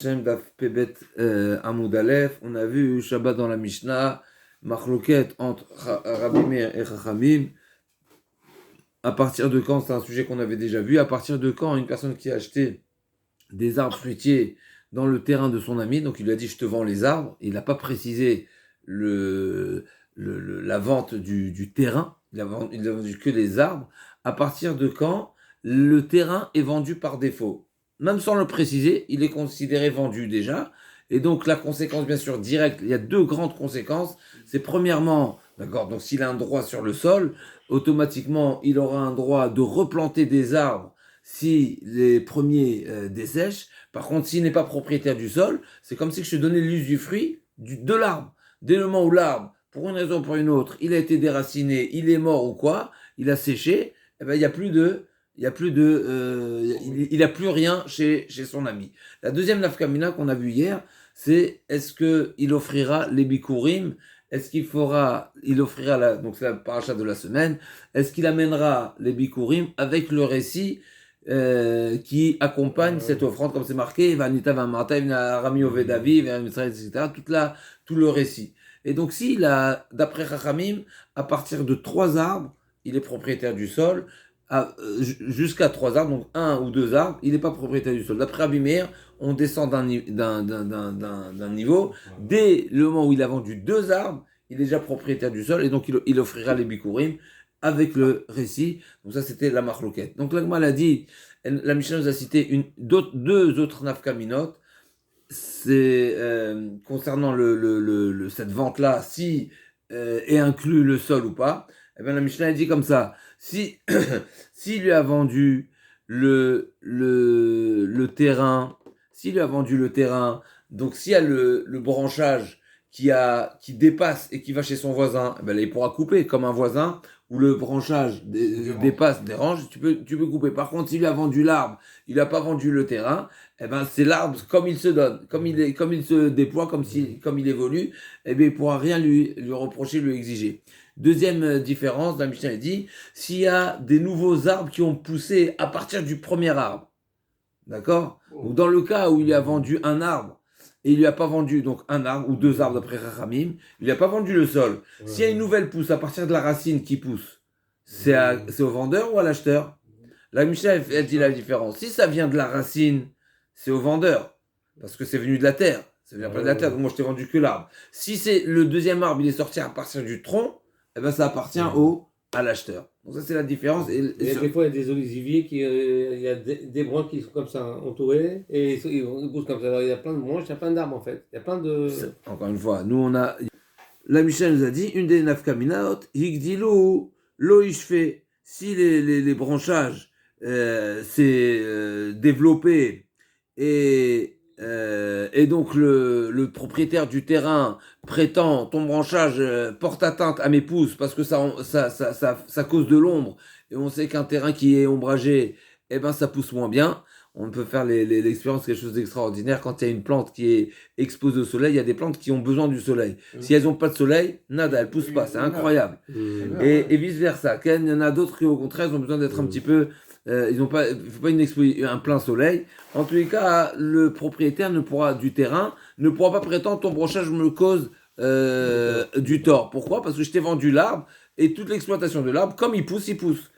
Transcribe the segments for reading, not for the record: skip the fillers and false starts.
Shem Daf Pebet Amoud Aleph, on a vu Shabbat dans la Mishnah, Machloket entre Rabbi Meir et Chachamim. À partir de quand, c'est un sujet qu'on avait déjà vu, à partir de quand une personne qui a acheté des arbres fruitiers dans le terrain de son ami, donc il lui a dit je te vends les arbres, il n'a pas précisé la vente du terrain, il a vendu que les arbres, à partir de quand le terrain est vendu par défaut. Même sans le préciser, il est considéré vendu déjà. Et donc la conséquence, bien sûr, directe, il y a deux grandes conséquences. C'est premièrement, d'accord, donc s'il a un droit sur le sol, automatiquement, il aura un droit de replanter des arbres si les premiers dessèchent. Par contre, s'il n'est pas propriétaire du sol, c'est comme si je te donnais l'usufruit de l'arbre. Dès le moment où l'arbre, pour une raison ou pour une autre, il a été déraciné, il est mort ou quoi, il a séché, eh ben, il n'y a plus de il a plus rien chez son ami. La deuxième nafkamina qu'on a vue hier, c'est est-ce que il offrira les bikurim, est-ce il offrira donc c'est la paracha de la semaine, est-ce qu'il amènera les bikurim avec le récit qui accompagne cette offrande, comme c'est marqué, Vanita Vamarta, Rami Ovedavi, etc., tout le récit. Et donc, s'il a, d'après Chachamim, à partir de 3 arbres, il est propriétaire du sol, jusqu'à 3 arbres, donc 1 ou 2 arbres, il n'est pas propriétaire du sol. D'après Rabbi Meir, on descend d'un niveau. Dès le moment où il a vendu 2 arbres, il est déjà propriétaire du sol, et donc il offrira les bikurim avec le récit. Donc ça, c'était la machloket. Donc l'Agma a dit, la Mishnah nous a cité deux autres nafkaminot. C'est concernant cette vente-là, si est inclus le sol ou pas. Eh bien, la Mishnah a dit comme ça, si s'il lui a vendu le terrain, s'il lui a vendu le terrain, donc s'il y a le branchage qui dépasse et qui va chez son voisin, eh bien là, il pourra couper comme un voisin où le branchage dérange, tu peux couper. Par contre, s'il lui a vendu l'arbre, il n'a pas vendu le terrain, eh ben c'est l'arbre comme il se donne, comme il se déploie, comme il évolue, eh bien il pourra rien lui reprocher, lui exiger. Deuxième différence, la Mishnah dit, s'il y a des nouveaux arbres qui ont poussé à partir du premier arbre, d'accord? Donc dans le cas où il a vendu un arbre, et il lui a pas vendu donc un arbre ou 2 arbres d'après Rachamim, il lui a pas vendu le sol. S'il y a une nouvelle pousse à partir de la racine qui pousse, c'est au vendeur ou à l'acheteur? La Mishnah, elle dit la différence. Si ça vient de la racine, c'est au vendeur, parce que c'est venu de la terre. Ça vient pas de la terre, donc moi je t'ai vendu que l'arbre. Si c'est le deuxième arbre, il est sorti à partir du tronc, eh ben ça appartient à l'acheteur. Donc ça c'est la différence. Et des fois il y a des oliviers il y a des branches qui sont comme ça entourées et ils poussent comme ça. Alors il y a plein de branches, il y a plein d'arbres en fait. Il y a plein de. Encore une fois, nous on a. La Mishnah nous a dit une des nafkaminaot, higdilou, lo ishfe. Si les branchages s'est développé et donc le propriétaire du terrain prétend ton branchage porte atteinte à mes pousses parce que ça cause de l'ombre et on sait qu'un terrain qui est ombragé, eh ben ça pousse moins bien. On peut faire l'expérience quelque chose d'extraordinaire quand il y a une plante qui est exposée au soleil. Il y a des plantes qui ont besoin du soleil. Si elles n'ont pas de soleil, nada, elles poussent pas. C'est incroyable. Et vice versa. Il y en a d'autres qui au contraire ont besoin d'être un petit peu. Il faut pas un plein soleil. En tous les cas, le propriétaire du terrain ne pourra pas prétendre ton branchage me cause du tort. Pourquoi? Parce que je t'ai vendu l'arbre et toute l'exploitation de l'arbre, comme il pousse, il pousse.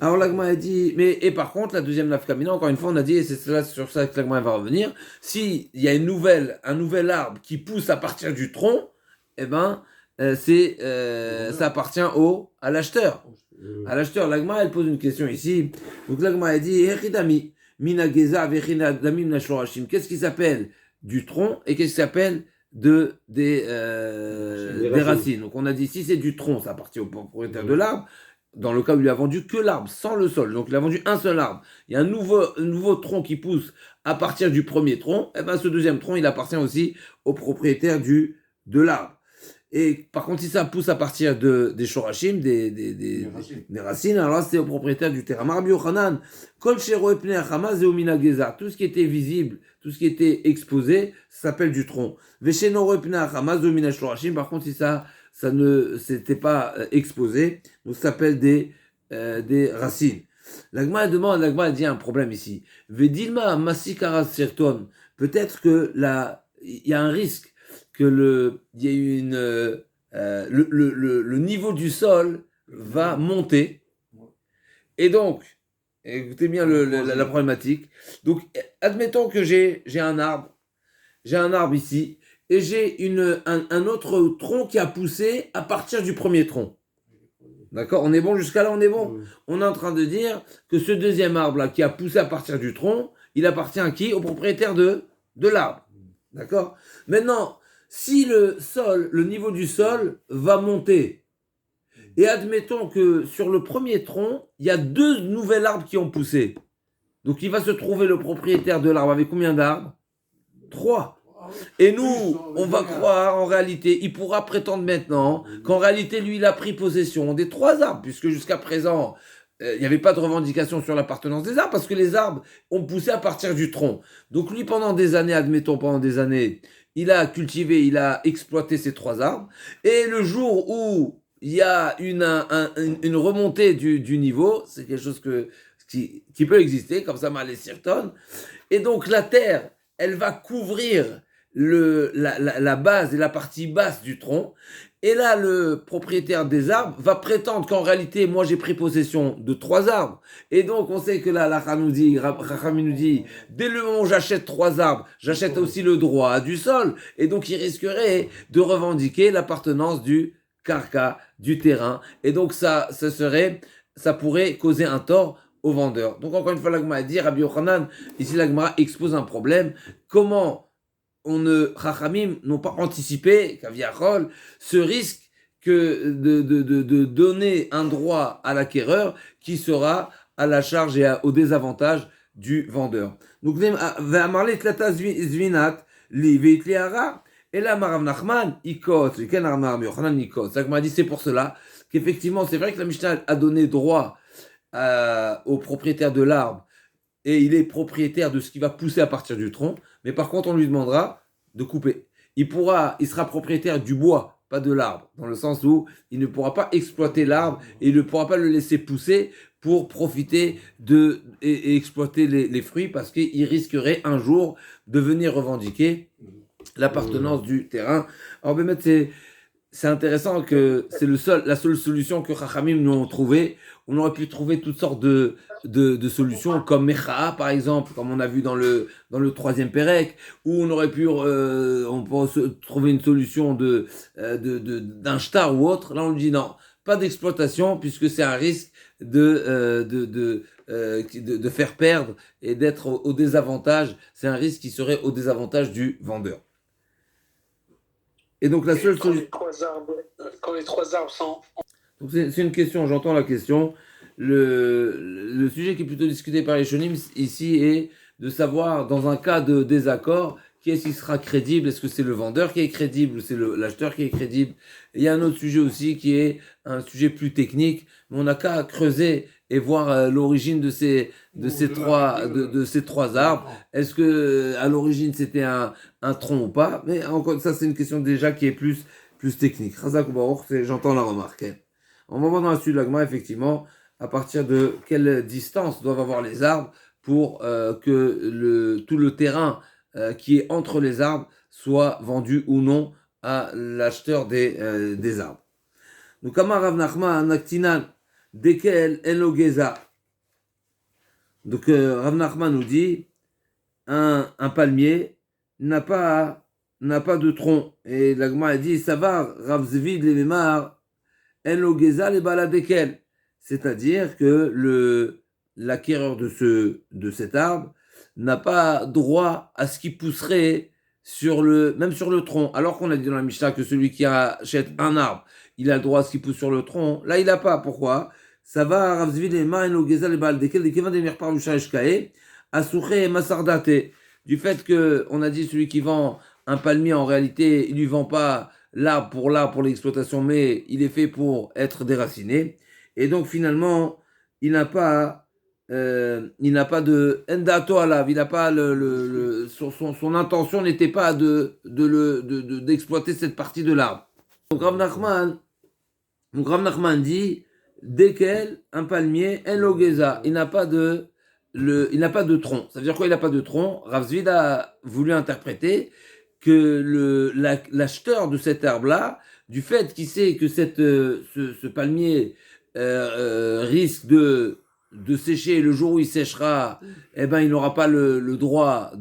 Alors l'Agma a dit, et par contre, la deuxième nafkamina, encore une fois, on a dit, et c'est sur ça que l'Agma va revenir, s'il y a un nouvel arbre qui pousse à partir du tronc, eh ben, ça appartient à l'acheteur. À l'acheteur, l'Agma, elle pose une question ici. Donc l'Agma a dit, Echidami, Minageza, Vechidami, Minashorashim. Qu'est-ce qui s'appelle du tronc et qu'est-ce qui s'appelle des racines. Donc on a dit, si c'est du tronc, ça appartient au propriétaire de l'arbre. Dans le cas où il a vendu que l'arbre, sans le sol. Donc il a vendu un seul arbre. Il y a un nouveau tronc qui pousse à partir du premier tronc. Et bien ce deuxième tronc, il appartient aussi au propriétaire de l'arbre. Et par contre, si ça pousse à partir des shorashim, des racines, alors là, c'est au propriétaire du terrain. Rabbi Yochanan, kol sheroe pnei hachama zeu min hageza. Tout ce qui était visible, tout ce qui était exposé, ça s'appelle du tronc. Vesheno roe pnei hachama zeu min hashorashim. Par contre, si ça ne s'était pas exposé, donc ça s'appelle des racines. L'agma demande, l'agma dit un problème ici. Vedilma masikara sirton peut-être que il y a un risque que il y ait le niveau du sol va monter. Et donc, écoutez bien la problématique. Donc, admettons que j'ai un arbre ici, et j'ai un autre tronc qui a poussé à partir du premier tronc. D'accord? On est bon jusqu'à là, on est bon. On est en train de dire que ce deuxième arbre-là, qui a poussé à partir du tronc, il appartient à qui? Au propriétaire de l'arbre. D'accord? Maintenant, si le niveau du sol va monter, et admettons que sur le premier tronc, il y a 2 nouveaux arbres qui ont poussé. Donc il va se trouver le propriétaire de l'arbre avec combien d'arbres? 3. Et nous, on va croire, en réalité, il pourra prétendre maintenant qu'en réalité, lui, il a pris possession des 3 arbres, puisque jusqu'à présent, il n'y avait pas de revendication sur l'appartenance des arbres, parce que les arbres ont poussé à partir du tronc. Donc lui, pendant des années, admettons, pendant des années, il a cultivé, il a exploité ces 3 arbres, et le jour où il y a une remontée du niveau, c'est quelque chose qui peut exister, comme ça, mal les Sirton, et donc la terre, elle va couvrir la base et la partie basse du tronc. Et là, le propriétaire des arbres va prétendre qu'en réalité, moi, j'ai pris possession de 3 arbres. Et donc, on sait que là, Rachami nous dit, dès le moment où j'achète 3 arbres, j'achète aussi le droit du sol. Et donc, il risquerait de revendiquer l'appartenance du carca, du terrain. Et donc, ça pourrait causer un tort au vendeur. Donc, encore une fois, l'Agma a dit, Rabbi Yochanan, ici, l'Agma expose un problème. Comment Chachamim n'ont pas anticipé, Kaviachol, ce risque que de donner un droit à l'acquéreur qui sera à la charge et au désavantage du vendeur. Donc, Ve'amarle tlata zvinat, li ve'itliara, et là, Marav Nachman, ikot, ken Rabbi Yochanan ikot. Ça m'a dit, c'est pour cela qu'effectivement, c'est vrai que la Mishnah a donné droit au propriétaire de l'arbre, et il est propriétaire de ce qui va pousser à partir du tronc, mais par contre, on lui demandera de couper. Il sera propriétaire du bois, pas de l'arbre, dans le sens où il ne pourra pas exploiter l'arbre et il ne pourra pas le laisser pousser pour profiter et exploiter les fruits, parce qu'il risquerait un jour de venir revendiquer l'appartenance du terrain. Alors, c'est intéressant que c'est la seule solution que Chachamim nous ont trouvée. On aurait pu trouver toutes sortes de solutions, comme Mecha, par exemple, comme on a vu dans le 3e Pérec, où on aurait pu trouver une solution d'un shtar ou autre. Là, on dit non, pas d'exploitation, puisque c'est un risque de faire perdre et d'être au désavantage. C'est un risque qui serait au désavantage du vendeur. Et donc la seule solution. Quand les 3 arbres sont. Donc c'est une question, j'entends la question. Le sujet qui est plutôt discuté par les Shonim ici est de savoir, dans un cas de désaccord, qui est-ce qui sera crédible? Est-ce que c'est le vendeur qui est crédible ou c'est l'acheteur qui est crédible? Et il y a un autre sujet aussi qui est un sujet plus technique, mais on n'a qu'à creuser et voir l'origine de ces 3 arbres. Est-ce que à l'origine c'était un tronc ou pas? Mais encore ça, c'est une question déjà qui est plus technique. Chazak Baruch, j'entends la remarque. On va voir dans la suite de l'Agma, effectivement, à partir de quelle distance doivent avoir les arbres pour que tout le terrain qui est entre les arbres soit vendu ou non à l'acheteur des arbres. Donc, Amar Rav Nachman, Naktinan, Dekel Elogeza. Donc, Rav Nachman nous dit, un palmier n'a pas de tronc. Et l'Agma a dit, ça va, Rav Zvid le Memar, Elogeza le Baladekel. C'est-à-dire que l'acquéreur de cet arbre n'a pas droit à ce qui pousserait même sur le tronc. Alors qu'on a dit dans la Mishnah que celui qui achète un arbre, il a le droit à ce qui pousse sur le tronc. Là, il n'a pas. Pourquoi? Ça va, Rav Zvi le Main Logeza le Baal Dekel, Dekevan de Mirpar Lushashkae, Asouche et Masardate. Du fait que on a dit celui qui vend un palmier, en réalité, il lui vend pas l'arbre pour l'exploitation, mais il est fait pour être déraciné. Et donc finalement, il n'a pas de endato alav, il n'a pas son intention n'était pas d'exploiter cette partie de l'arbre. Donc Rav Nachman dit, dès qu'elle, un palmier, en logeza, il n'a pas de il n'a pas de tronc. Ça veut dire quoi, il n'a pas de tronc? Rav Zvid a voulu interpréter que l'acheteur de cet arbre-là, du fait qu'il sait que ce palmier risque de sécher, le jour où il séchera, eh ben, il n'aura pas le droit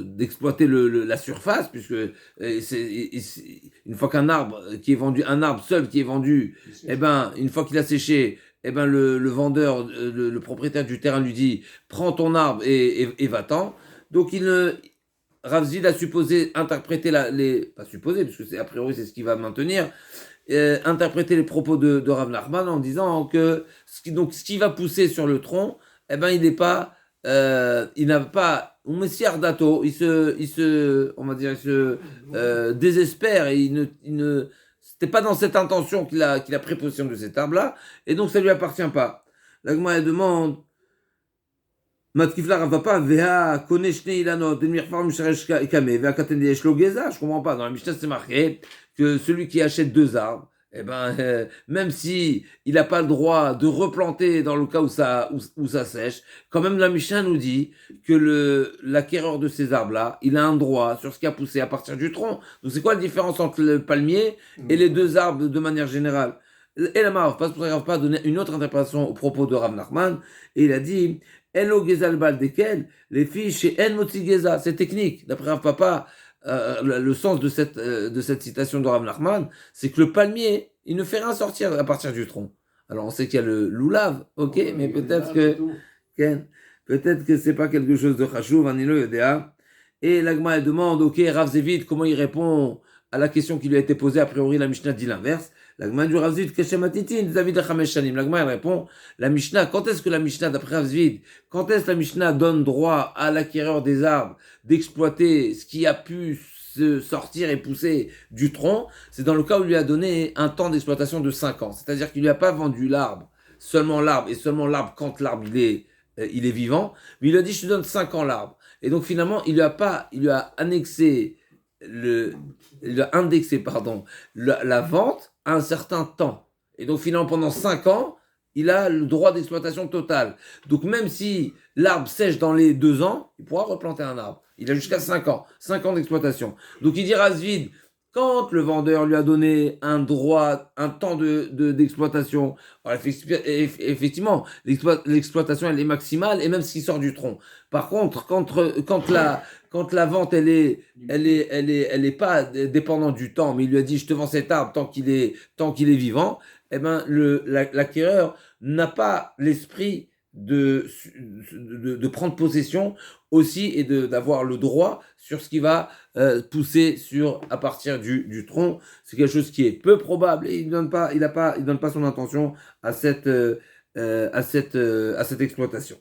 d'exploiter la surface, puisque une fois qu'un arbre qui est vendu, un arbre seul qui est vendu, eh ben, une fois qu'il a séché, eh ben, le vendeur, le propriétaire du terrain lui dit, prends ton arbre et va-t'en. Donc, Rav Zvid a supposé interpréter pas supposé, parce que a priori c'est ce qu'il va maintenir, interpréter les propos de Rav Nachman en disant que ce qui va pousser sur le tronc, eh ben il n'a pas Messiar Dato, il se désespère et c'était pas dans cette intention qu'il a pris possession de cet arbre-là, et donc ça lui appartient pas. La Gemara demande Matkifla va pas Vea Koneshne Ilano Denmirfar Mishresh Kame Vea Katen Yeshlo Geza. Je comprends pas. Dans la Mishnah c'est marqué que celui qui achète 2 arbres, eh ben même si il n'a pas le droit de replanter dans le cas où ça sèche, quand même la Mishnah nous dit que l'acquéreur de ces arbres là, il a un droit sur ce qui a poussé à partir du tronc. Donc c'est quoi la différence entre le palmier et les 2 arbres de manière générale? Et la Rav pas donné une autre interprétation au propos de Rav Nachman, et il a dit Elo Gezal Bal desquels les filles chez En Motzi Geza. C'est technique. D'après Rav Papa, le sens de cette citation de Rav Nachman, c'est que le palmier, il ne fait rien sortir à partir du tronc. Alors on sait qu'il y a le loulav, ok, mais peut-être que c'est pas quelque chose de chachouv, Anilo Yodea. Et l'Agma elle demande, ok, Rav Zvid, comment il répond à la question qui lui a été posée? A priori, la Mishnah dit l'inverse. L'Agma du Rav Zvid, Keshem-Atitin, David Chamesh Shanim. L'Agma elle répond, la Mishnah, quand est-ce que la Mishnah, d'après Rav Zvid, quand est-ce que la Mishnah donne droit à l'acquéreur des arbres d'exploiter ce qui a pu se sortir et pousser du tronc? C'est dans le cas où il lui a donné un temps d'exploitation de 5 ans. C'est-à-dire qu'il lui a pas vendu seulement l'arbre quand l'arbre il est vivant, mais il a dit je te donne 5 ans l'arbre. Et donc finalement, il lui a indexé la vente à un certain temps. Et donc finalement, pendant 5 ans, il a le droit d'exploitation totale. Donc même si l'arbre sèche dans les 2 ans, il pourra replanter un arbre. Il a jusqu'à 5 ans. 5 ans d'exploitation. Donc il dira Zvid, quand le vendeur lui a donné un temps d'exploitation, alors effectivement, l'exploitation elle est maximale et même ce qui sort du tronc. Par contre, quand la vente elle est pas dépendante du temps, mais il lui a dit je te vends cet arbre tant qu'il est vivant, eh ben l'acquéreur n'a pas l'esprit de prendre possession aussi et d'avoir le droit sur ce qui va pousser à partir du tronc. C'est quelque chose qui est peu probable et il donne pas son intention à cette exploitation.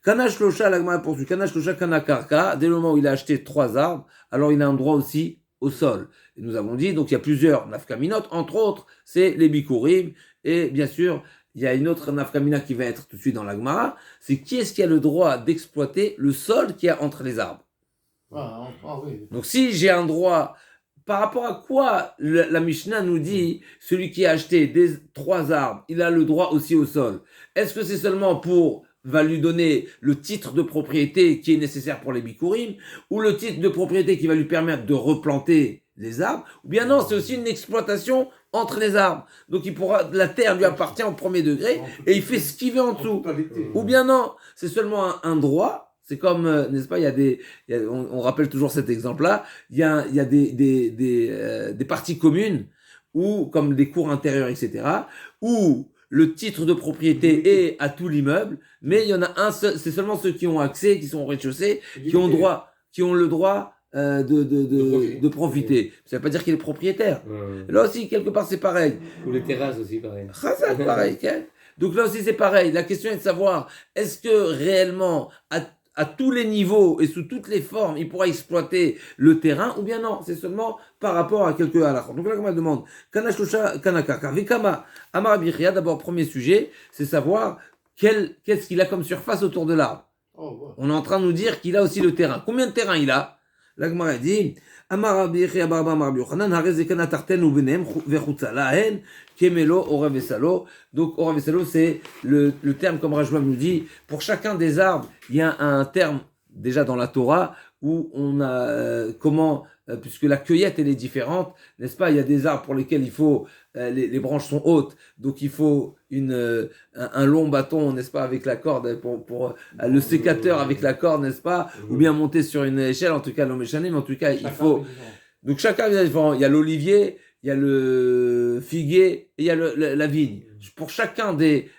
Kana Shlosha, l'Agma poursuit. Kana Shlosha, Kana Karka. Dès le moment où il a acheté 3 arbres, alors il a un droit aussi au sol. Et nous avons dit, donc il y a plusieurs nafkaminot, entre autres, c'est les bikurim. Et bien sûr, il y a une autre nafkamina qui va être tout de suite dans l'Agmara, c'est qui est-ce qui a le droit d'exploiter le sol qu'il y a entre les arbres. Oui. Donc si j'ai un droit, par rapport à quoi la Mishnah nous dit, celui qui a acheté 3 arbres, il a le droit aussi au sol? Est-ce que c'est seulement va lui donner le titre de propriété qui est nécessaire pour les bikurim, ou le titre de propriété qui va lui permettre de replanter les arbres, ou bien non, c'est aussi une exploitation entre les arbres. Donc la terre lui appartient au premier degré, et il fait ce qu'il veut en dessous. Ou bien non, c'est seulement un droit. C'est comme, n'est-ce pas, on rappelle toujours cet exemple-là, il y a des parties communes, ou comme des cours intérieures, etc., où le titre de propriété est à tout l'immeuble, mais il y en a un seul, c'est seulement ceux qui ont accès, qui sont au rez-de-chaussée, qui ont le droit de profiter. Ça ne veut pas dire qu'il est propriétaire. Là aussi, quelque part, c'est pareil. Ou les terrasses aussi, pareil. C'est pareil. Donc là aussi, c'est pareil. La question est de savoir, est-ce que réellement, à tous les niveaux et sous toutes les formes, il pourra exploiter le terrain, ou bien non, c'est seulement par rapport à quelques halachot. Donc là, on demande, Kanashlusha Kanakaka, Vikama, Amar Bichia, d'abord, premier sujet, c'est savoir qu'est-ce qu'il a comme surface autour de l'arbre. On est en train de nous dire qu'il a aussi le terrain. Combien de terrain il a? La Gemara dit, Amar Rabbi Yechia bar Abba Amar Rabbi Yochanan, Harei zekana tartenu benehem vechutza lahen kemelo orav vesalo. Donc orav vesalo, c'est le terme, comme Rajbam nous dit, pour chacun des arbres, il y a un terme déjà dans la Torah où on a puisque la cueillette elle est différente, n'est-ce pas? Il y a des arbres pour lesquels il faut les branches sont hautes, donc il faut un long bâton, n'est-ce pas, avec la corde pour le sécateur avec la corde, n'est-ce pas, ou bien monter sur une échelle, en tout cas l'homme échané, mais en tout cas il faut. Donc chacun est différent. Il y a l'olivier, il y a le figuier et il y a la vigne. Pour chacun des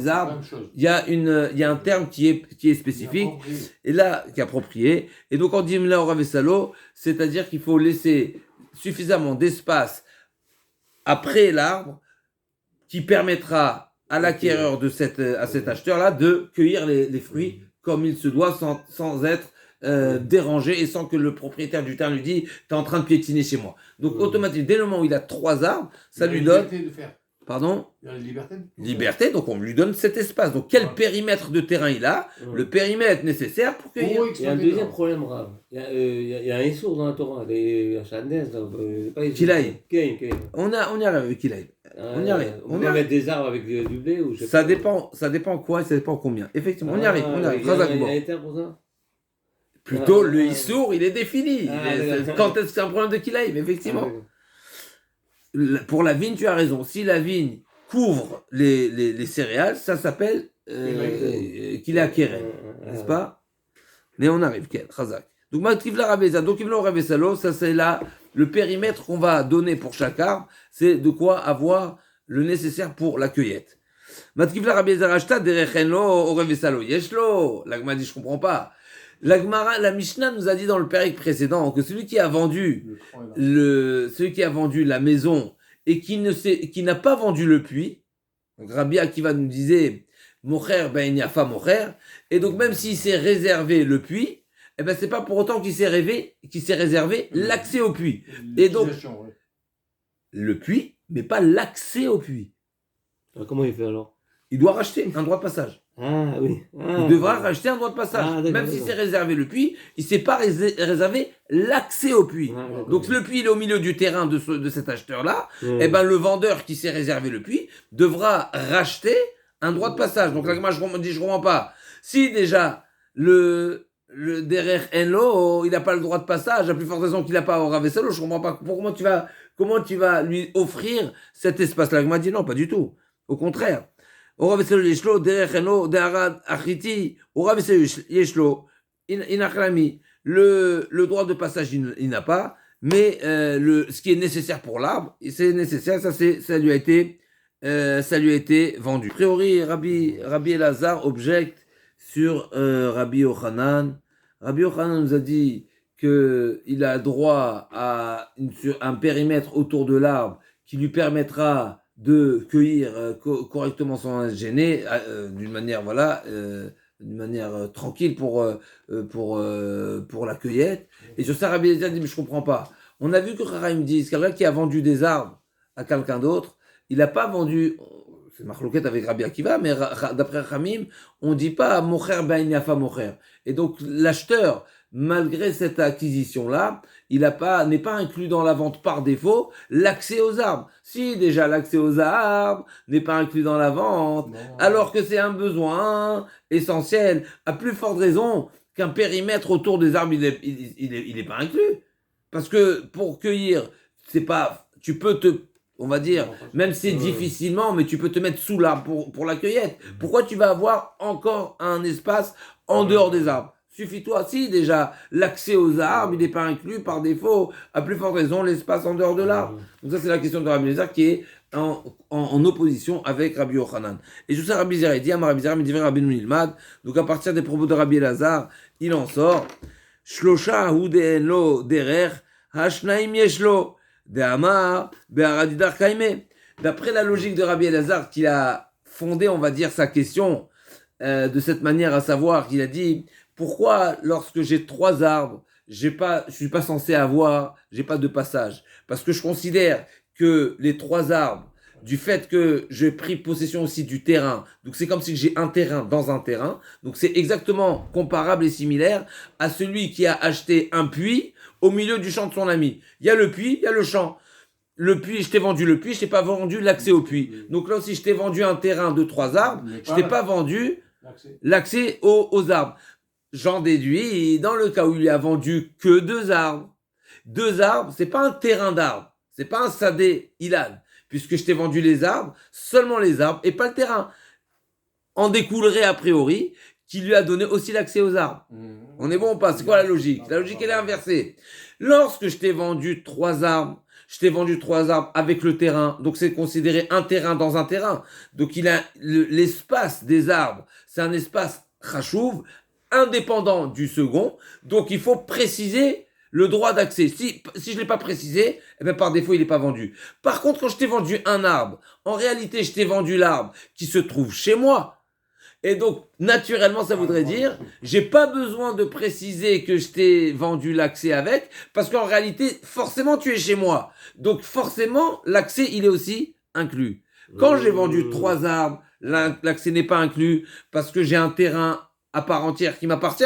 arbres, il y a un terme qui est spécifique et là qui est approprié. Et donc on dit là au Ravesalo, c'est-à-dire qu'il faut laisser suffisamment d'espace après l'arbre qui permettra à l'acquéreur à cet acheteur-là de cueillir les fruits comme il se doit sans être dérangé et sans que le propriétaire du terrain lui dise t'es en train de piétiner chez moi. Donc automatiquement, dès le moment où il a 3 arbres, ça lui donne. Pardon ? Il y a une Liberté, donc on lui donne cet espace. Donc quel périmètre de terrain il a ? Le périmètre nécessaire pour cueillir. Il y a un deuxième problème grave. Il y a un issour dans la Torah, les Achandes, Kilaï. Kain. On y arrive avec Kilaï. On y arrive. On peut mettre des arbres avec du blé ou je sais ça pas. dépend quoi et ça dépend combien. Effectivement, on y arrive. Il y a un terme pour ça. Plutôt le issour, il est défini. D'accord. Quand est-ce que c'est un problème de Kilaï ? Mais effectivement. Pour la vigne, tu as raison. Si la vigne couvre les céréales, ça s'appelle qu'il est à Keren, n'est-ce pas ? Mais on arrive, Khazak. Donc, Matkivla Rabeza, donc Kivla Rabesalo, ça c'est là le périmètre qu'on va donner pour chaque arbre, c'est de quoi avoir le nécessaire pour la cueillette. Matkivla Rabeza Rashta, Derechenlo, Orevesalo, Yeshlo. L'Agma dit, je comprends pas. La Mishnah nous a dit dans le périque précédent que celui qui a vendu la maison et qui n'a pas vendu le puits, donc Rabbi Akiva nous disait Mocher ben yafa mocher, et donc même s'il s'est réservé le puits, eh ben c'est pas pour autant qu'il s'est réservé l'accès au puits. Et donc le puits, mais pas l'accès au puits. Alors, comment il fait alors ? Il doit racheter un droit de passage. Ah oui. Il devra racheter un droit de passage. Même s'il s'est réservé le puits, il ne s'est pas réservé l'accès au puits. Donc le puits il est au milieu du terrain de cet acheteur-là. Et ben le vendeur qui s'est réservé le puits devra racheter un droit de passage. Donc là, moi je comprends pas. Si déjà le derrière Enlo, il n'a pas le droit de passage, à plus forte raison qu'il n'a pas au Ravesalo, je comprends pas. Comment tu vas lui offrir cet espace-là ? Il m'a dit non, pas du tout. Au contraire. Le droit de passage, il n'a pas, mais ce qui est nécessaire pour l'arbre, c'est nécessaire, ça lui a été vendu. A priori, Rabbi Elazar objecte sur Rabbi Yochanan. Rabbi Yochanan nous a dit qu'il a droit à un périmètre autour de l'arbre qui lui permettra de cueillir correctement sans être gêné, d'une manière tranquille pour la cueillette. Et sur ça, Rabbi Eliezer dit, mais je comprends pas. On a vu que Chachamim dit, quelqu'un qui a vendu des arbres à quelqu'un d'autre, il n'a pas vendu, c'est marloquette avec Rabbi Akiva, mais d'après Chachamim, on dit pas mocher ben yafa mocher. Et donc l'acheteur, malgré cette acquisition-là, n'est pas inclus dans la vente par défaut l'accès aux arbres. Si déjà l'accès aux arbres n'est pas inclus dans la vente, alors que c'est un besoin essentiel, à plus forte raison qu'un périmètre autour des arbres, il est pas inclus. Parce que pour cueillir, on va dire, même si c'est difficilement, mais tu peux te mettre sous l'arbre pour la cueillette. Pourquoi tu vas avoir encore un espace en dehors des arbres ? Suffit-toi, si déjà l'accès aux arbres, il n'est pas inclus par défaut, à plus forte raison, l'espace en dehors de l'arbre. Donc ça, c'est la question de Rabbi Eliezer qui est en opposition avec Rabbi Yochanan. Et tout ça, Rabbi Eliezer, il dit, Rabbi Eliezer, il dit, Rabbi Nilmad. Donc à partir des propos de Rabbi Elazar, il en sort, Shlosha hu de'en derer, hashnaim yeshlo, de'amar, be'aradidar kaime. D'après la logique de Rabbi Elazar, qu'il a fondé, on va dire, sa question de cette manière, à savoir qu'il a dit, pourquoi, lorsque j'ai 3 arbres, je suis pas censé j'ai pas de passage? Parce que je considère que les 3 arbres, du fait que j'ai pris possession aussi du terrain. Donc c'est comme si j'ai un terrain dans un terrain. Donc c'est exactement comparable et similaire à celui qui a acheté un puits au milieu du champ de son ami. Il y a le puits, il y a le champ. Le puits, je t'ai vendu le puits, je t'ai pas vendu l'accès au puits. Donc là aussi, je t'ai vendu un terrain de 3 arbres, je t'ai pas vendu l'accès aux arbres. J'en déduis, dans le cas où il lui a vendu que 2 arbres, 2 arbres, c'est pas un terrain d'arbres, c'est pas un sadé ilan, puisque je t'ai vendu les arbres, seulement les arbres et pas le terrain. En découlerait a priori qu'il lui a donné aussi l'accès aux arbres. On est bon ou pas? C'est quoi la logique? La logique, elle est inversée. Lorsque je t'ai vendu 3 arbres, je t'ai vendu 3 arbres avec le terrain, donc c'est considéré un terrain dans un terrain. Donc il a l'espace des arbres, c'est un espace chachouv, indépendant du second, donc il faut préciser le droit d'accès. Si je ne l'ai pas précisé, eh bien par défaut, il n'est pas vendu. Par contre, quand je t'ai vendu un arbre, en réalité, je t'ai vendu l'arbre qui se trouve chez moi. Et donc, naturellement, ça voudrait dire, j'ai pas besoin de préciser que je t'ai vendu l'accès avec, parce qu'en réalité, forcément, tu es chez moi. Donc, forcément, l'accès, il est aussi inclus. Quand j'ai vendu 3 arbres, l'accès n'est pas inclus, parce que j'ai un terrain à part entière qui m'appartient.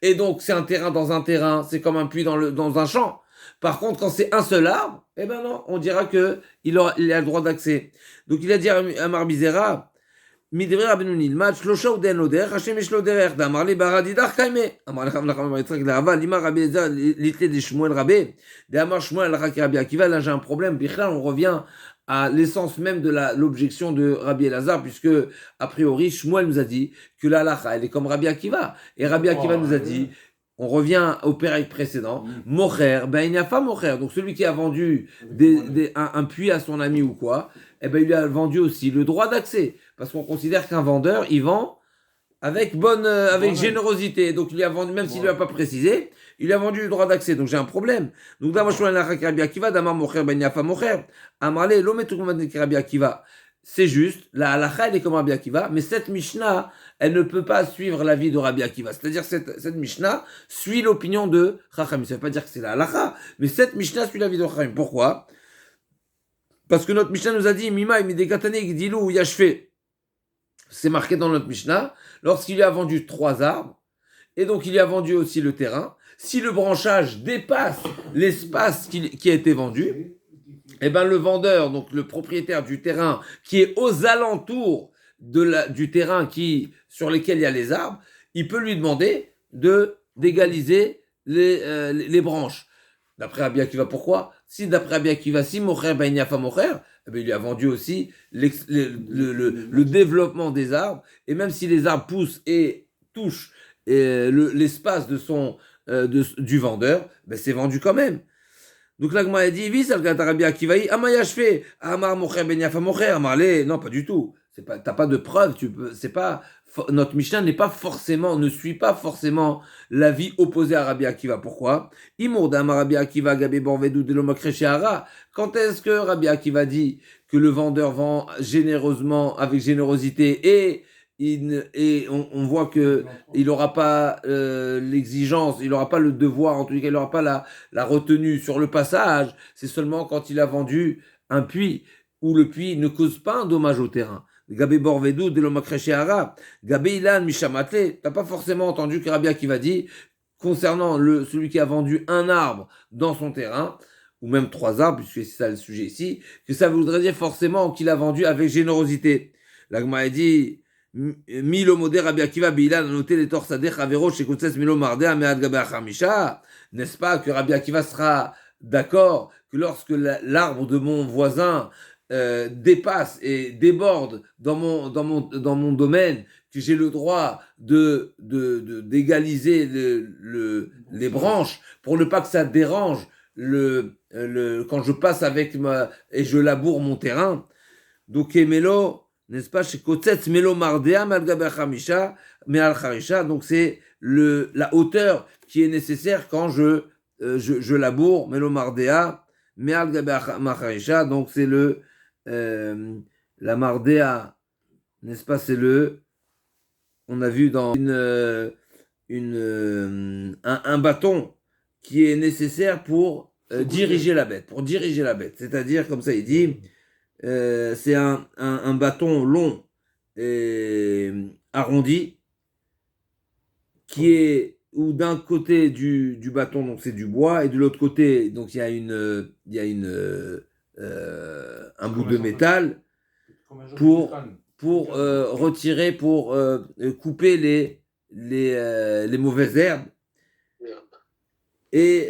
Et donc, c'est un terrain dans un terrain, c'est comme un puits dans un champ. Par contre, quand c'est un seul arbre, eh ben non, on dira que il a le droit d'accès. Donc, il a dit à Marbizera, מדברי רבנו נלמד שלושה עוד אין לו דרך, השם יש לו דרך, דאמר לי ברד אידך קיימה, אמר לך מלאכה יצחק לעבה, לימה רבי אליעזר ליתלה דשמואל רבי, דאמר שמואל הלכה כרבי עקיבא. Là j'ai un problème, בכלל on revient à l'essence même de l'objection de Rabbi Elazar, puisque a priori Shmuel nous a dit que la halakha elle est comme Rabbi Akiva, et Rabbi Akiva nous a dit, on revient au péril précédent, mocher, ben il n'y a pas mocher, donc celui qui a vendu un puits à son ami ou quoi, eh ben il lui a vendu aussi le droit d'accès, parce qu'on considère qu'un vendeur, il vend avec générosité, donc il lui a vendu, même s'il ne lui a pas précisé, il lui a vendu le droit d'accès, donc j'ai un problème. Donc d'abord je suis allé à Rabbi Akiva, d'amar mocher, ben il n'y a pas mocher, amarle, l'ometu Rabbi Akiva. C'est juste, la halakha, elle est comme Rabbi Akiva, mais cette Mishnah, elle ne peut pas suivre l'avis de Rabbi Akiva. C'est-à-dire, cette Mishnah suit l'opinion de Chacham. Ça ne veut pas dire que c'est la halakha, mais cette Mishnah suit l'avis de Chacham. Pourquoi? Parce que notre Mishnah nous a dit, Mima, Imidekatane, Gdilou, Yashfe. C'est marqué dans notre Mishnah, lorsqu'il lui a vendu 3 arbres, et donc il lui a vendu aussi le terrain, si le branchage dépasse l'espace qui a été vendu, eh ben le vendeur, donc le propriétaire du terrain qui est aux alentours du terrain sur lequel il y a les arbres, il peut lui demander d'égaliser les branches. D'après Rabbi Akiva, pourquoi? Si d'après Rabbi Akiva, si mocher ben il n'y a pas mocher, eh ben, il lui a vendu aussi le développement des arbres, et même si les arbres poussent et touchent l'espace du vendeur, ben c'est vendu quand même. Donc là, a dit, vis, Rabbi Akiva, Amayashfe, Amar mocher ben yafa mocher, Amarle, non, pas du tout. T'as pas de preuve, notre Mishnah ne suit pas forcément l'avis opposé à Rabbi Akiva. Pourquoi? Rabbi Akiva, Gabi Borvedou, de l'Omakrechiara. Quand est-ce que Rabbi Akiva dit que le vendeur vend généreusement, avec générosité, et on voit que il n'aura pas l'exigence, il n'aura pas le devoir, en tout cas il n'aura pas la retenue sur le passage, c'est seulement quand il a vendu un puits, où le puits ne cause pas un dommage au terrain. Gabé Borvedou, de l'Omakrechiara, Gabé Ilan, Mishamatle, t'as pas forcément entendu que Rabbi Akiva dit, concernant celui qui a vendu un arbre dans son terrain, ou même 3 arbres, puisque c'est ça le sujet ici, que ça voudrait dire forcément qu'il a vendu avec générosité. L'Agma a dit, Milo modé Rabbi Akiva Bilan a noté les torsadeh Havero chez Koutses Milo Mardea Mead Gabé Achamisha. N'est-ce pas que Rabbi Akiva sera d'accord que lorsque l'arbre de mon voisin dépasse et déborde dans mon domaine, que j'ai le droit d'égaliser les branches pour ne pas que ça dérange quand je passe et je laboure mon terrain. Donc Emelo, n'est-ce pas, chez Kotsetz Melo Mardea Malgaber Khamisha Meal Kharisha, donc c'est la hauteur qui est nécessaire quand je laboure Melo Mardea Meal Gaber Kharisha, donc c'est la Mardea, n'est-ce pas, c'est on a vu dans un bâton qui est nécessaire pour diriger la bête, c'est-à-dire, comme ça il dit, c'est un bâton long et arrondi qui est où d'un côté du bâton donc c'est du bois et de l'autre côté donc un bout de métal pour retirer couper les mauvaises herbes. Et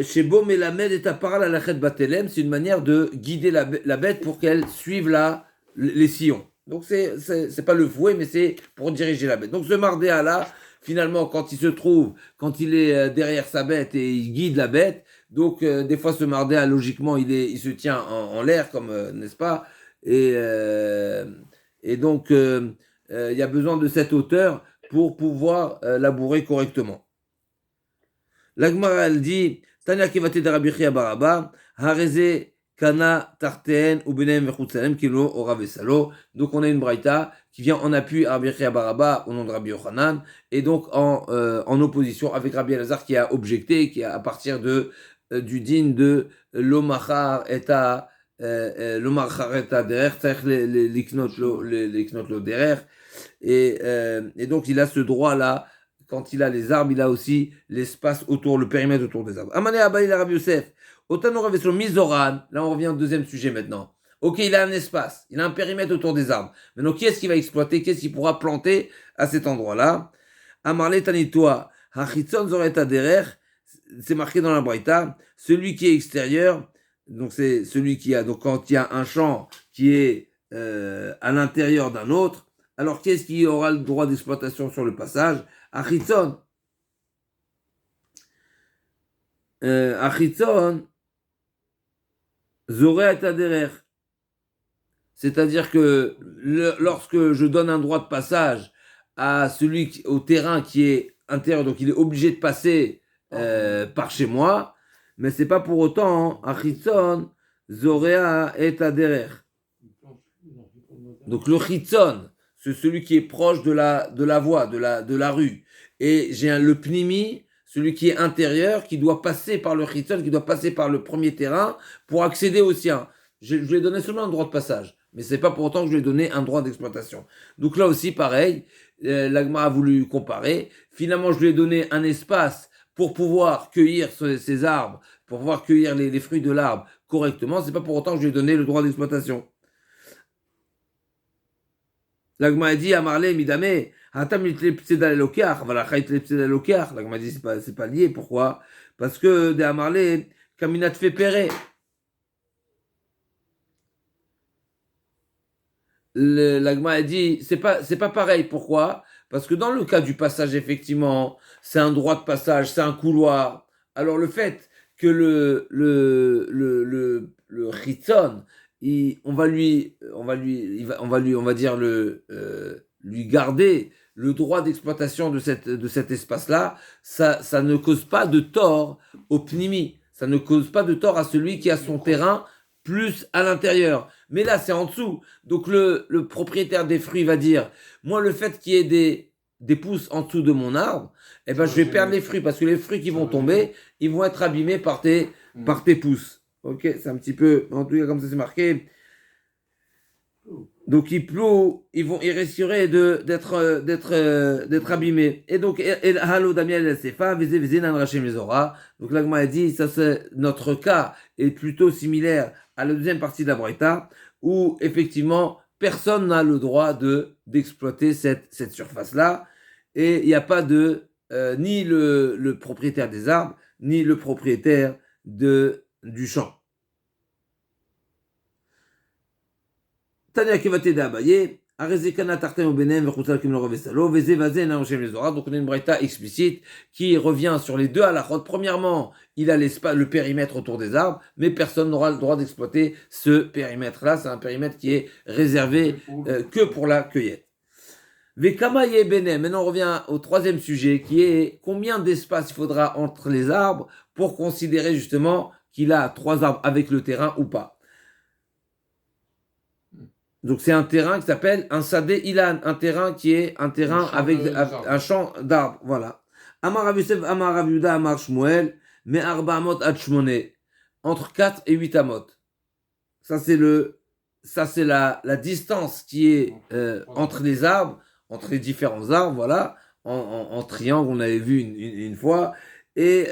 chez Beau Melamed et Taparal à la Chet Batelem, c'est une manière de guider la bête pour qu'elle suive les sillons. Donc c'est pas le fouet, mais c'est pour diriger la bête. Donc ce Mardéa là, finalement, quand il est derrière sa bête et il guide la bête, donc des fois ce Mardéa, logiquement, il se tient en l'air, comme n'est-ce pas? Et donc il y a besoin de cette hauteur pour pouvoir labourer correctement. L'Agmara, elle dit, Tanya Kivate de Rabbi Chia Baraba, Hareze Kana Tarten Ubenem Vechutsalem Kilo Ora Vesalo. Donc on a une braïta qui vient en appui à Rabbi Chia Baraba au nom de Rabbi Yochanan et donc en opposition avec Rabbi Elazar qui a objecté, qui a à partir du din de l'Omachar eta derer, c'est-à-dire l'iknot lo derer et donc il a ce droit là. Quand il a les arbres, il a aussi l'espace autour, le périmètre autour des arbres. Amane Abaï la Rabbi Yosef. Otano Raveslo Mizoran. Là, on revient au deuxième sujet maintenant. Ok, il a un espace, il a un périmètre autour des arbres. Maintenant, qui est-ce qu'il va exploiter? Qu'est-ce qu'il pourra planter à cet endroit-là? Amarle Tanitoa. Hachitzon Zoreta Derer. C'est marqué dans la Braïta. Celui qui est extérieur, donc c'est celui qui a. Donc, quand il y a un champ qui est à l'intérieur d'un autre, alors qui est-ce qui aura le droit d'exploitation sur le passage? Achitzon. Achitzon. Zoré et Aderer. C'est-à-dire que lorsque je donne un droit de passage à au terrain qui est intérieur, donc il est obligé de passer par chez moi, mais c'est pas pour autant Achitzon. Zorea et Aderer. Donc le Chitzon, c'est celui qui est proche de la voie, de la rue. Et j'ai le pnimi, celui qui est intérieur, qui doit passer par le chitzon, qui doit passer par le premier terrain pour accéder au sien. Je lui ai donné seulement un droit de passage, mais c'est pas pour autant que je lui ai donné un droit d'exploitation. Donc là aussi, pareil, l'Agma a voulu comparer. Finalement, je lui ai donné un espace pour pouvoir cueillir ces arbres, pour pouvoir cueillir les fruits de l'arbre correctement. C'est pas pour autant que je lui ai donné le droit d'exploitation. L'Agma a dit à Marley, Midame, L'Agma dit c'est pas lié. Pourquoi? Parce que de Amarlé, Kamina te fait pérer. L'Agma a dit c'est pas pareil. Pourquoi? Parce que dans le cas du passage, effectivement, c'est un droit de passage, c'est un couloir. Alors le fait que le chitzon, on va lui garder le droit d'exploitation de cet espace-là, ça ne cause pas de tort au pnimi, ça ne cause pas de tort à celui qui a son terrain plus à l'intérieur. Mais là, c'est en dessous. Donc le propriétaire des fruits va dire, moi, le fait qu'il y ait des pousses en dessous de mon arbre, eh ben, je vais perdre les fruits parce que les fruits qui vont tomber, ils vont être abîmés par tes pousses. Ok, c'est un petit peu, en tout cas comme ça c'est marqué. Donc ils risqueraient d'être abîmés. Et donc Halo Damiel Sefa Vizé Nan Rachem Mizora. Donc l'Agma a dit ça c'est notre cas est plutôt similaire à la deuxième partie de la Braïta où effectivement personne n'a le droit d'exploiter cette surface là et il n'y a pas ni le propriétaire des arbres ni le propriétaire du champ. Tania Kevate de Abaye, Arezekana Tartem Benem, Vechutal Kim Loro Vesalo, Veze Vaze Naoshem Lezora. Donc on a une braïta explicite qui revient sur les deux halachot. Premièrement, il a le périmètre autour des arbres, mais personne n'aura le droit d'exploiter ce périmètre-là. C'est un périmètre qui est réservé que pour la cueillette. Vekama Ye Benem. Maintenant on revient au troisième sujet qui est combien d'espace il faudra entre les arbres pour considérer justement qu'il a 3 arbres avec le terrain ou pas. Donc c'est un terrain qui s'appelle un sadé ilan, un terrain qui est un terrain avec un champ d'arbres, voilà. Amar Rav Yosef, Amar Rav Yehuda, Amar Shmuel, mais arba amot ad shmone, entre 4 et 8 amot. Ça c'est ça c'est la distance qui est entre les arbres, entre les différents arbres, voilà, en triangle, on avait vu une fois. Et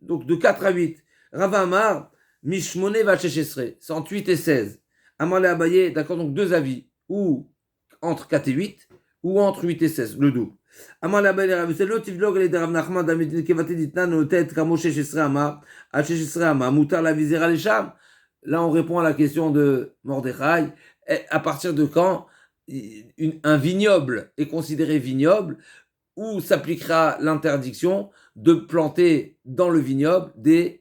donc de 4 à 8. Rav Amar, Mishmone Vacheshesre, c'est entre 8 et 16. Amar le Abaye, d'accord, donc deux avis, ou entre 4 et 8, ou entre 8 et 16, le double. Amar le Abaye, le Rav Selo, Tivlog, le Rav Nachman, Damit Kevate Ditnan, Notet, Kamo Sheshesre Amar, Hacheshesre Amar, Mutar la Vizera les Sham. Là, on répond à la question de Mordechai. À partir de quand un vignoble est considéré vignoble, où s'appliquera l'interdiction de planter dans le vignoble des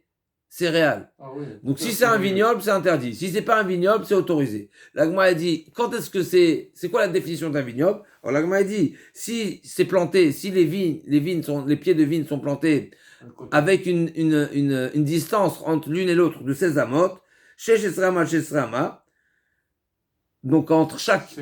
céréales. Ah oui. Donc si c'est un vignoble, c'est interdit. Si c'est pas un vignoble, c'est autorisé. L'Agma a dit, quand est-ce que c'est quoi la définition d'un vignoble? Alors l'Agma a dit, si c'est planté, si les pieds de vigne sont plantés avec une distance entre l'une et l'autre de 16 amotes, chez Shesrama, donc entre chaque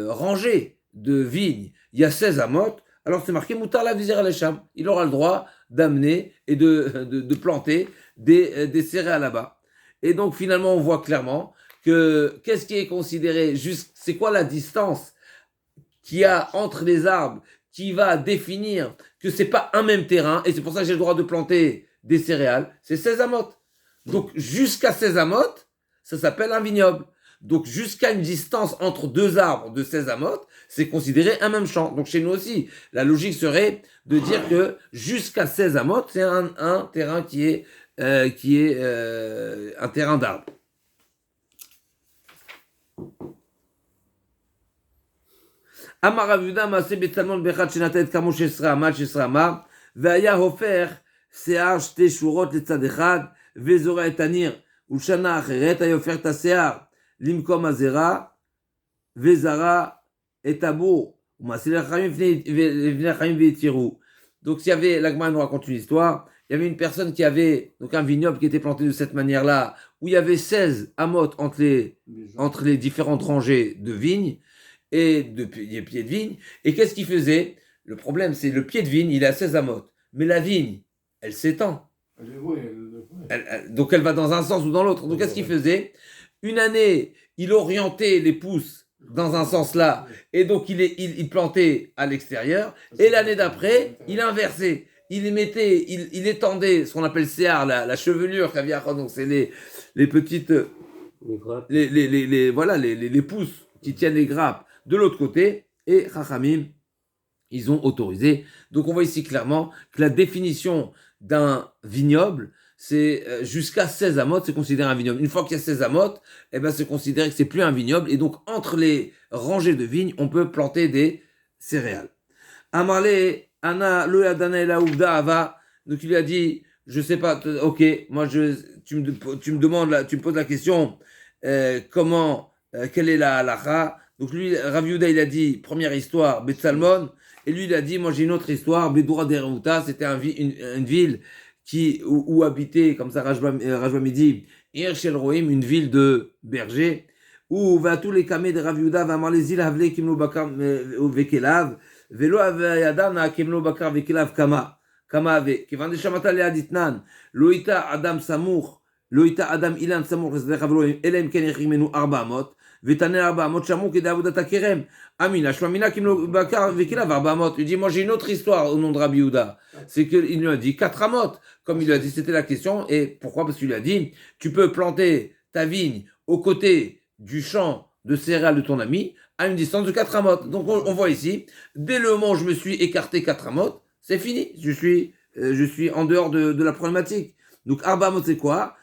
rangée de vignes, il y a 16 amotes, alors c'est marqué Moutar la Vizera Lesham. Il aura le droit d'amener et de planter des céréales là-bas. Et donc finalement, on voit clairement que qu'est-ce qui est considéré juste, c'est quoi la distance qu'il y a entre les arbres qui va définir que c'est pas un même terrain, et c'est pour ça que j'ai le droit de planter des céréales, c'est 16 amotes. Donc jusqu'à 16 amotes, ça s'appelle un vignoble. Donc jusqu'à une distance entre deux arbres de 16 amotes, c'est considéré un même champ. Donc chez nous aussi, la logique serait de dire que jusqu'à 16 amotes, c'est un terrain qui est un terrain d'arbre. Amar Rav Yehuda Maaseh Betalmon Bechad Shenatet Kamo Shesra Amar Shesra Amar Ve'aya Hofer Se'ar Shte Shurot Letzad Echad Ve'zora Et Tanir Ushana Acheret Haya Hofer Ta Se'ar Limkom Azera Ve'zara Et Abour U'Maaseh Lechayim V'nei Ve'etiru. Donc s'il y avait, l'Agma nous raconte une histoire, il y avait une personne qui avait donc un vignoble qui était planté de cette manière-là, où il y avait 16 amotes entre les différentes rangées de vignes et des pieds de vigne. Et qu'est-ce qu'il faisait? Le problème, c'est le pied de vigne, il a 16 amotes. Mais la vigne, elle s'étend. Donc elle va dans un sens ou dans l'autre. Donc qu'est-ce qu'il faisait? Une année, il orientait les pousses dans un sens là, et donc il plantait à l'extérieur. Et l'année d'après, il inversait. Il étendait ce qu'on appelle séar, la chevelure, donc c'est les petites, les pousses qui tiennent les grappes de l'autre côté, et Chachamim, ils ont autorisé. Donc on voit ici clairement que la définition d'un vignoble, c'est jusqu'à 16 amotes, c'est considéré un vignoble. Une fois qu'il y a 16 amotes, eh ben, c'est considéré que c'est plus un vignoble, et donc entre les rangées de vignes, on peut planter des céréales. Amarle, Anna, le Adana et la Oubda Ava, donc il lui a dit, je sais pas, ok, moi tu me demandes, tu me poses la question, quelle est la halakha? Donc lui, Rav Yehuda, il a dit, première histoire, Bet Salmon, et lui, il a dit, moi j'ai une autre histoire, Bedoura Dereuta, c'était une ville où habitait, comme ça Rajbam dit, Ir Shel Roim, une ville de bergers, où va tous les kamés de Rav Yehuda, va les îles Havle Kimlo Bakar Vekelav, Velo Avayadana Kimlo Bakar Vekelav Kama Ave, Kivan de Shamata Leaditnan, Loïta Adam Samour, Loïta Adam Ilan Samour, Elem Ken Yechimenu Arba Amot, Vetane Arba Amot Shamou Kedavodat Kerem, Amina Shmamina Kimlo Bakar Vekelav Arba Amot. Il dit, moi j'ai une autre histoire au nom de Rabbi Yehuda. C'est qu'il lui a dit 4 amotes, comme il lui a dit, c'était la question. Et pourquoi? Parce qu'il lui a dit, tu peux planter ta vigne aux côtés du champ de céréales de ton ami à une distance de 4 amotes. Donc on voit ici, dès le moment où je me suis écarté 4 amotes, c'est fini. Je suis en dehors de la problématique. Donc Arba Amot, c'est quoi?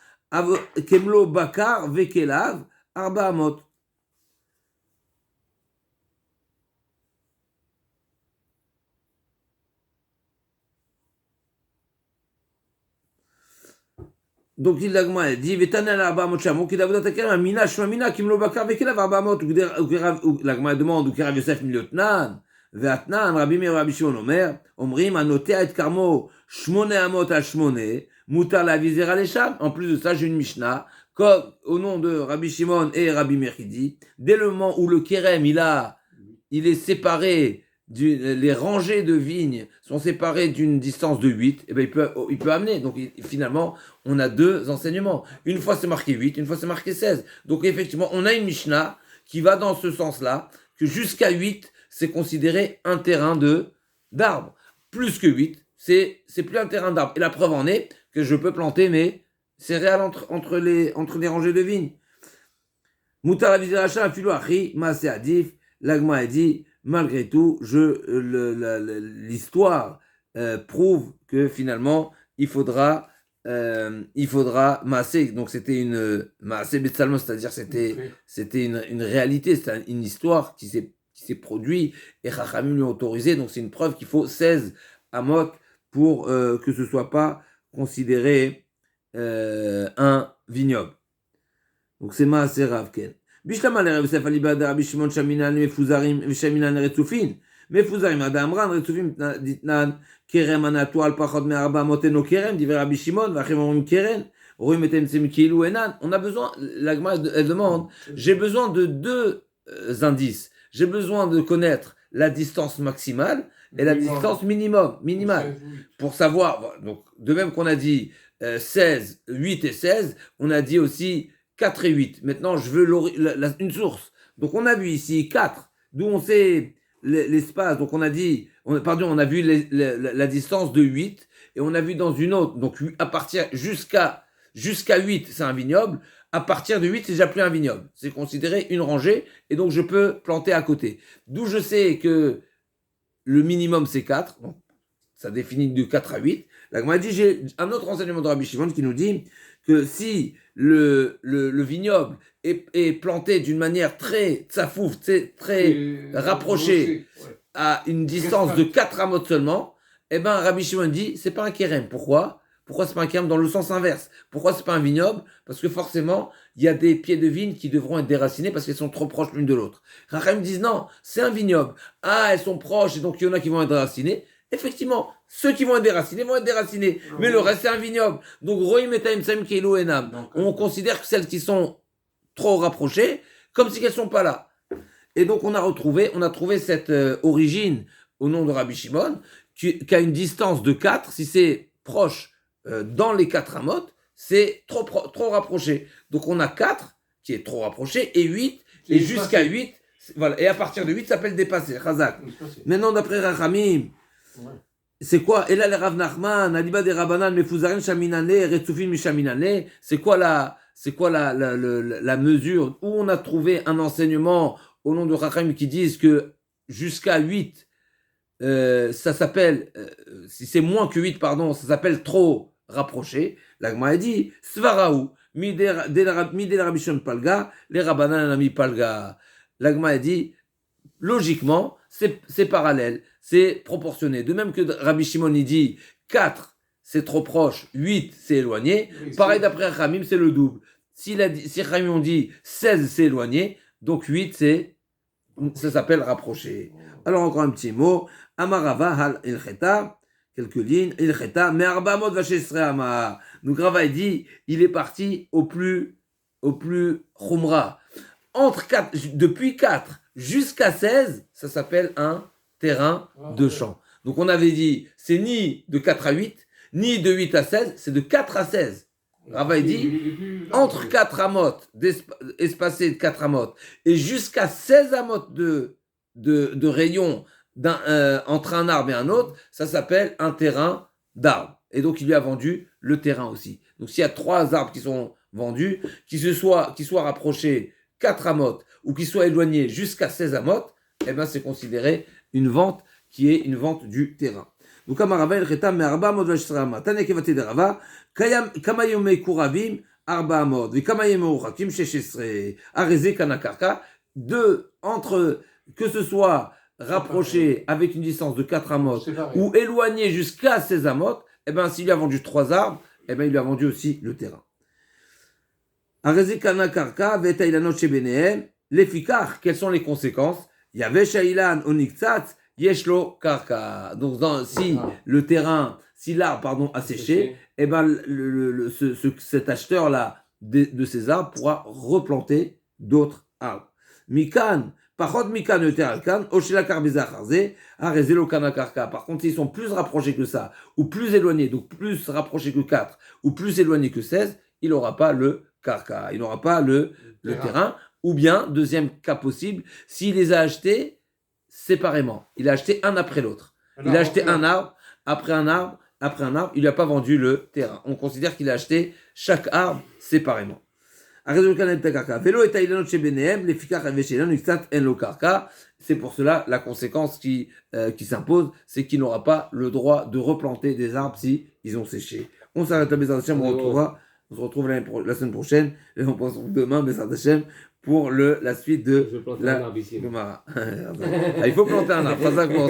Kemlo Bakar Vekelav Arba Amot. Donc il a dit Vetanel Arba Amot Shamo qui d'avodat takerem Amina Shmamina Kimlo Bakar Vekelav Arba Amot. L'Agma demande ou Kerav Yosef Miliotnan Veatnan Rabbi Meir Rabbi Shimon Omer Omrim Anotea et Karmo Shmone Amot al Shmone Mutar la Vizera Lesham. En plus de ça, j'ai une Mishnah comme au nom de Rabbi Shimon et Rabbi Meir qui dit, dès le moment où le Kerem il est séparé les rangées de vignes sont séparées d'une distance de 8, eh ben il peut amener. Donc finalement, on a deux enseignements. Une fois c'est marqué 8, une fois c'est marqué 16. Donc effectivement, on a une Mishnah qui va dans ce sens-là, que jusqu'à 8, c'est considéré un terrain d'arbre. Plus que 8, c'est plus un terrain d'arbre. Et la preuve en est que je peux planter mes céréales entre les rangées de vignes. Moutar avizeracha afilo achi, maase adif, l'agma a dit, malgré tout, l'histoire prouve que finalement, il faudra maase. Donc c'était une maase betsalmo, c'est-à-dire c'était une réalité, c'était une histoire qui s'est produite et Chachamim lui a autorisé. Donc c'est une preuve qu'il faut 16 amot pour que ce soit pas considéré un vignoble. Donc c'est Maaseh Rav Ken. Bishlama le Rav Yosef Aliba de Rabbi Shimon Shaminan Mefuzarim Shaminan Retzufin. Mefuzarim Adamran Retzufin Ditnan Kerem Anato al Pachot Me'arba Moteno Kerem Diver Rabbi Shimon Vachem Omrim Keren Roim Etem Tzem Kilu Enan. On a besoin, l'Agma elle demande, j'ai besoin de deux indices. J'ai besoin de connaître la distance maximale et la distance minimale. Pour savoir, donc de même qu'on a dit 16, 8 et 16, on a dit aussi 4 et 8. Maintenant, je veux une source. Donc, on a vu ici 4, d'où on sait l'espace. Donc, on a vu la distance de 8, et on a vu dans une autre. Donc, à partir jusqu'à 8, c'est un vignoble. À partir de 8, c'est déjà plus un vignoble. C'est considéré une rangée, et donc je peux planter à côté. D'où je sais que le minimum, c'est 4. Donc, ça définit de 4 à 8. Là, on m'a dit, j'ai un autre enseignement de Rabbi Shimon qui nous dit que si le vignoble est planté d'une manière très tsafouf, très rapprochée, à une distance de 4 amot seulement, eh ben Rabbi Shimon dit, c'est pas un kérem. Pourquoi c'est pas un kérem dans le sens inverse? Pourquoi c'est pas un vignoble? Parce que forcément, il y a des pieds de vigne qui devront être déracinés parce qu'elles sont trop proches l'une de l'autre. Racham disent non, c'est un vignoble. Ah, elles sont proches et donc il y en a qui vont être déracinés. Effectivement, ceux qui vont être déracinés vont être déracinés, mais le reste c'est un vignoble. Donc Roim Etaim Sem Keilu Enam. On considère que celles qui sont trop rapprochées, comme si elles sont pas là. Et donc on a trouvé cette origine au nom de Rabbi Shimon, qui a une distance de 4, si c'est proche dans les 4 amot, c'est trop rapproché. Donc on a 4 qui est trop rapproché et 8 et jusqu'à 8, voilà. Et à partir de 8, ça s'appelle dépassé. Chazak. Maintenant d'après Rachamim, c'est quoi? Et là, les Rav Nachman, Aliba des Rabbanan, Mefuzarim Shaminane, Retzufin Mishaminane, c'est quoi la mesure où on a trouvé un enseignement au nom de Rachamim qui disent que jusqu'à 8, ça s'appelle, si c'est moins que 8, pardon, ça s'appelle trop rapproché. L'Agma a dit, Svaraou, Midel Rabbi Shimon Palga, les Rabbanan Nami Palga. L'Agma a dit, logiquement, c'est parallèle, c'est proportionné. De même que Rabbi Shimon il dit 4, c'est trop proche, 8, c'est éloigné. Oui, pareil d'après Rachamim, c'est le double. Si Rachamim dit 16, c'est éloigné, donc 8, ça s'appelle rapproché. Alors encore un petit mot. Amarava hal ilcheta, quelques lignes. Ilcheta, mais arbamot vachesre ama. Donc Rava dit, il est parti au plus chumra. Depuis 4 jusqu'à 16, ça s'appelle un terrain de champ. Donc on avait dit, c'est ni de 4 à 8, ni de 8 à 16, c'est de 4 à 16. Rava dit, entre 4 amotes, espacés de 4 amotes, et jusqu'à 16 amotes de rayon entre un arbre et un autre, ça s'appelle un terrain d'arbre. Et donc il lui a vendu le terrain aussi. Donc s'il y a 3 arbres qui sont vendus, qui soient rapprochés 4 amotes, ou qui soient éloignés jusqu'à 16 amotes, eh ben c'est considéré une vente qui est une vente du terrain. Donc, Amarava el Cheta me arba amot v'ashrama. Tane kevate de Rava, kama yomei kuravim arba amot, ve kama yomei uchakim sheshesre, areze kanakarka, que ce soit rapproché avec une distance de 4 amot, ou éloigné jusqu'à 16 amot, eh ben s'il lui a vendu 3 arbres, eh ben il lui a vendu aussi le terrain. Areze kanakarka, ve tailanot shebenehem, lefikar, quelles sont les conséquences? Yave shailan oniktsat, yeshlo karka. Donc, si l'arbre, a séché, eh ben, cet acheteur-là de ces arbres pourra replanter d'autres arbres. Mikan, Pachot mikan yoter alkan, oshela karbeza charze, arezelo kana karka. Par contre, s'ils sont plus rapprochés que ça, ou plus éloignés, donc plus rapprochés que 4, ou plus éloignés que 16, il n'aura pas le karka, il n'aura pas le terrain. Ou bien, deuxième cas possible, s'il les a achetés séparément, il a acheté un après l'autre. Il a acheté un arbre, après un arbre, après un arbre, il lui a pas vendu le terrain. On considère qu'il a acheté chaque arbre séparément. C'est pour cela la conséquence qui s'impose, c'est qu'il n'aura pas le droit de replanter des arbres si ils ont séché. On s'arrête à Bezat Hashem, on se retrouve la semaine prochaine, et on pense demain Bezat Hashem pour la suite de Je plante un la arbre ici. Gemara. Il faut planter un arbre.